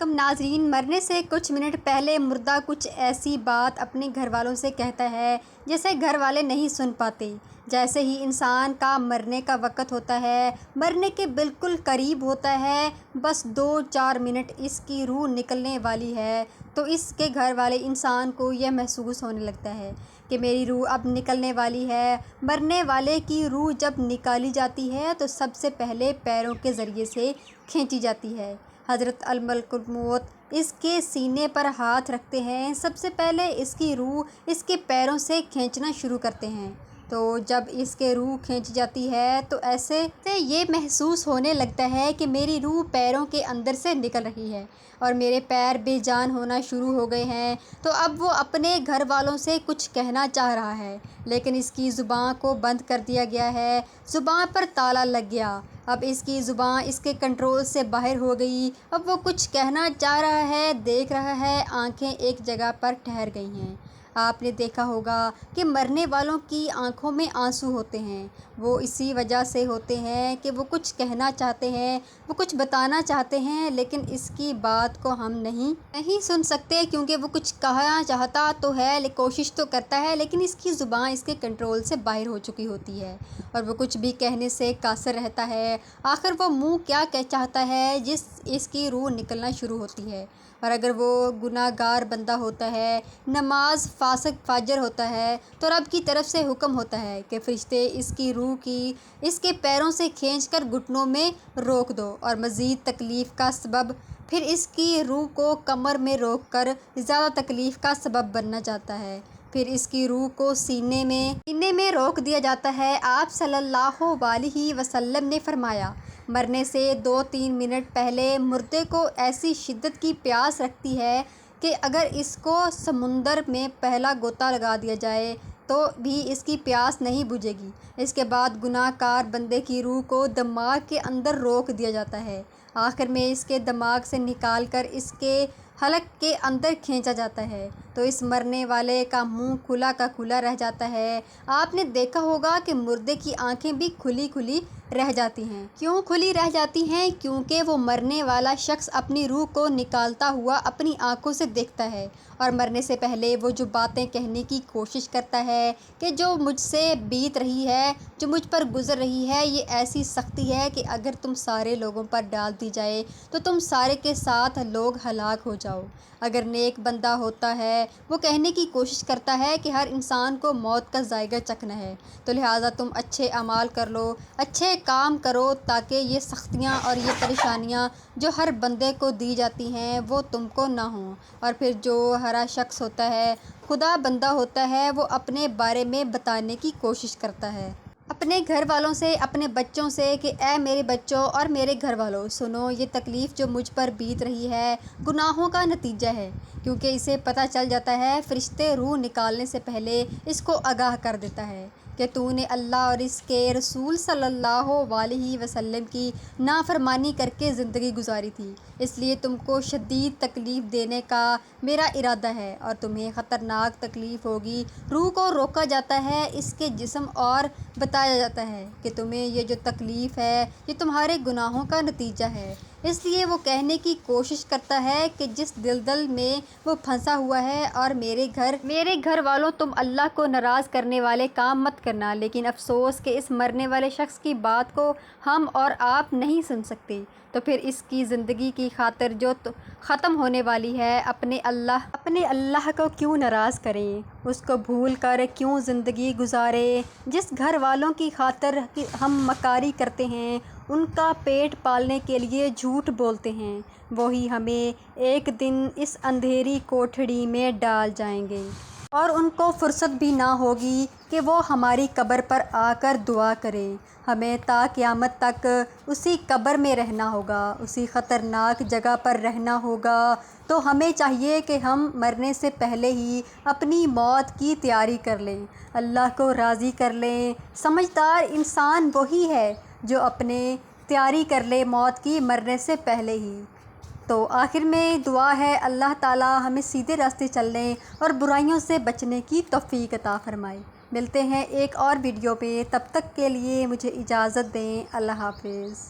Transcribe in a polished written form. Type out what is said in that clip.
ناظرین، مرنے سے کچھ منٹ پہلے مردہ کچھ ایسی بات اپنے گھر والوں سے کہتا ہے جسے گھر والے نہیں سن پاتے۔ جیسے ہی انسان کا مرنے کا وقت ہوتا ہے، مرنے کے بالکل قریب ہوتا ہے، بس 2-4 منٹ اس کی روح نکلنے والی ہے، تو اس کے گھر والے انسان کو یہ محسوس ہونے لگتا ہے کہ میری روح اب نکلنے والی ہے۔ مرنے والے کی روح جب نکالی جاتی ہے تو سب سے پہلے پیروں کے ذریعے سے کھینچی جاتی ہے۔ حضرت الملک الموت اس کے سینے پر ہاتھ رکھتے ہیں، سب سے پہلے اس کی روح اس کے پیروں سے کھینچنا شروع کرتے ہیں۔ تو جب اس کے روح کھینچ جاتی ہے تو ایسے یہ محسوس ہونے لگتا ہے کہ میری روح پیروں کے اندر سے نکل رہی ہے اور میرے پیر بے جان ہونا شروع ہو گئے ہیں۔ تو اب وہ اپنے گھر والوں سے کچھ کہنا چاہ رہا ہے، لیکن اس کی زبان کو بند کر دیا گیا ہے، زبان پر تالا لگ گیا۔ اب اس کی زبان اس کے کنٹرول سے باہر ہو گئی۔ اب وہ کچھ کہنا چاہ رہا ہے، دیکھ رہا ہے، آنکھیں ایک جگہ پر ٹھہر گئی ہیں۔ آپ نے دیکھا ہوگا کہ مرنے والوں کی آنکھوں میں آنسو ہوتے ہیں، وہ اسی وجہ سے ہوتے ہیں کہ وہ کچھ کہنا چاہتے ہیں، وہ کچھ بتانا چاہتے ہیں، لیکن اس کی بات کو ہم نہیں سن سکتے، کیونکہ وہ کچھ کہنا چاہتا تو ہے، کوشش تو کرتا ہے، لیکن اس کی زبان اس کے کنٹرول سے باہر ہو چکی ہوتی ہے اور وہ کچھ بھی کہنے سے قاصر رہتا ہے۔ آخر وہ منہ کیا چاہتا ہے جس اس کی روح نکلنا شروع ہوتی ہے، اور اگر وہ گناہ گار بندہ ہوتا ہے، نماز فاسق فاجر ہوتا ہے، تو رب کی طرف سے حکم ہوتا ہے کہ فرشتے اس کی روح کی اس کے پیروں سے کھینچ کر گھٹنوں میں روک دو، اور مزید تکلیف کا سبب پھر اس کی روح کو کمر میں روک کر زیادہ تکلیف کا سبب بننا چاہتا ہے، پھر اس کی روح کو سینے میں روک دیا جاتا ہے۔ آپ صلی اللہ علیہ وسلم نے فرمایا، مرنے سے 2-3 منٹ پہلے مردے کو ایسی شدت کی پیاس لگتی ہے کہ اگر اس کو سمندر میں پہلا غوطہ لگا دیا جائے تو بھی اس کی پیاس نہیں بجھے گی۔ اس کے بعد گناہ گار بندے کی روح کو دماغ کے اندر روک دیا جاتا ہے، آخر میں اس کے دماغ سے نکال کر اس کے حلق کے اندر کھینچا جاتا ہے، تو اس مرنے والے کا منہ کھلا کا کھلا رہ جاتا ہے۔ آپ نے دیکھا ہوگا کہ مردے کی آنکھیں بھی کھلی رہ جاتی ہیں۔ کیوں کھلی رہ جاتی ہیں؟ کیونکہ وہ مرنے والا شخص اپنی روح کو نکالتا ہوا اپنی آنکھوں سے دیکھتا ہے، اور مرنے سے پہلے وہ جو باتیں کہنے کی کوشش کرتا ہے کہ جو مجھ سے بیت رہی ہے، جو مجھ پر گزر رہی ہے، یہ ایسی سختی ہے کہ اگر تم سارے لوگوں پر ڈال دی جائے تو تم سارے کے ساتھ لوگ ہلاک ہو جاؤ۔ اگر نیک بندہ ہوتا ہے، وہ کہنے کی کوشش کرتا ہے کہ ہر انسان کو موت کا ذائقہ چکھنا ہے، تو لہٰذا تم اچھے اعمال کر لو، اچھے کام کرو، تاکہ یہ سختیاں اور یہ پریشانیاں جو ہر بندے کو دی جاتی ہیں وہ تم کو نہ ہوں۔ اور پھر جو ہرا شخص ہوتا ہے، خدا بندہ ہوتا ہے، وہ اپنے بارے میں بتانے کی کوشش کرتا ہے اپنے گھر والوں سے، اپنے بچوں سے، کہ اے میرے بچوں اور میرے گھر والوں، سنو، یہ تکلیف جو مجھ پر بیت رہی ہے گناہوں کا نتیجہ ہے، کیونکہ اسے پتہ چل جاتا ہے، فرشتے روح نکالنے سے پہلے اس کو آگاہ کر دیتا ہے کہ تو نے اللہ اور اس کے رسول صلی اللہ علیہ وسلم کی نافرمانی کر کے زندگی گزاری تھی، اس لیے تم کو شدید تکلیف دینے کا میرا ارادہ ہے، اور تمہیں خطرناک تکلیف ہوگی۔ روح کو روکا جاتا ہے اس کے جسم اور بتایا جاتا ہے کہ تمہیں یہ جو تکلیف ہے یہ تمہارے گناہوں کا نتیجہ ہے، اس لیے وہ کہنے کی کوشش کرتا ہے کہ جس دلدل میں وہ پھنسا ہوا ہے، اور میرے گھر والوں، تم اللہ کو ناراض کرنے والے کام مت کرنا، لیکن افسوس کہ اس مرنے والے شخص کی بات کو ہم اور آپ نہیں سن سکتے، تو پھر اس کی زندگی کی خاطر جو ختم ہونے والی ہے، اپنے اللہ کو کیوں ناراض کریں، اس کو بھول کر کیوں زندگی گزاریں؟ جس گھر والوں کی خاطر ہم مکاری کرتے ہیں، ان کا پیٹ پالنے کے لیے جھوٹ بولتے ہیں، وہی ہمیں ایک دن اس اندھیری کوٹھڑی میں ڈال جائیں گے، اور ان کو فرصت بھی نہ ہوگی کہ وہ ہماری قبر پر آ کر دعا کریں۔ ہمیں تا قیامت تک اسی قبر میں رہنا ہوگا، اسی خطرناک جگہ پر رہنا ہوگا، تو ہمیں چاہیے کہ ہم مرنے سے پہلے ہی اپنی موت کی تیاری کر لیں، اللہ کو راضی کر لیں۔ سمجھدار انسان وہی ہے جو اپنے تیاری کر لے موت کی مرنے سے پہلے ہی۔ تو آخر میں دعا ہے، اللہ تعالیٰ ہمیں سیدھے راستے چلنے اور برائیوں سے بچنے کی توفیق عطا فرمائے۔ ملتے ہیں ایک اور ویڈیو پہ، تب تک کے لیے مجھے اجازت دیں، اللہ حافظ۔